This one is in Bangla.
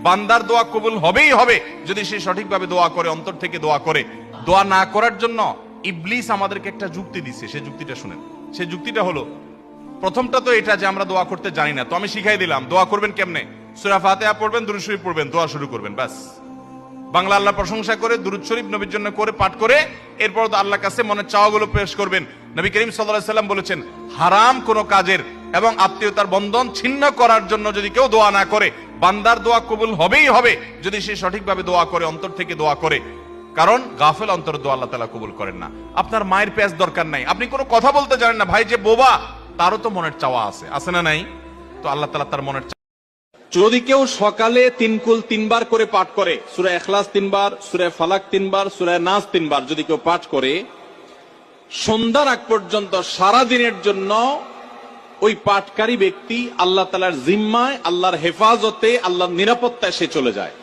বান্দার দোয়া কবুল হবেই হবে যদি সে সঠিকভাবে দোয়া করে, অন্তর থেকে দোয়া করে। দোয়া না করার জন্য ইবলিস আমাদেরকে একটা যুক্তি দিচ্ছে, সেই যুক্তিটা শুনেন। সেই যুক্তিটা হলো, প্রথমটা তো এটা যে আমরা দোয়া করতে জানি না, তো আমি শিখাই দিলাম দোয়া করবেন কেমনে। সূরা ফাতিহা পড়বেন, দুরূদ শরীফ পড়বেন, দোয়া শুরু করবেন, ব্যাস। বাংলা আল্লাহ প্রশংসা করে দুরূদ শরীফ নবীর জন্য করে পাঠ করে এরপর তো আল্লাহর কাছে মনের চাওয়াগুলো পেশ করবেন। নবী করিম সাল্লাল্লাহু আলাইহি সাল্লাম বলেছেন, হারাম কোন কাজের এবং আত্মীয়তার বন্ধন ছিন্ন করার জন্য যদি কেউ দোয়া না করে, বান্দার দোয়া কবুল হবেই হবে যদি সে সঠিকভাবে দোয়া করে, অন্তর থেকে দোয়া করে। কারণ গাফেল অন্তর দোয়া আল্লাহ তাআলা কবুল করেন না। আপনার মায়ের পেঁয়াজ দরকার নাই, আপনি কোনো কথা বলতে জানেন না, ভাই যে বোবা, তারও তো মনের চাওয়া আছে, আছে না নাই? তো আল্লাহ তাআলা তার মনের যদি কেউ সকালে 3 কুল 3 বার করে পাঠ করে, সূরা ইখলাস 3 বার, সূরা ফালাক 3 বার, সূরা নাস 3 বার যদি কেউ পাঠ করে, সন্ধ্যার আগ পর্যন্ত সারা দিনের জন্য ওই পাঠকারী ব্যক্তি আল্লাহ তাআলার জিম্মায়, আল্লাহর হেফাজতে, আল্লাহর নিরাপত্তায় সে চলে যায়।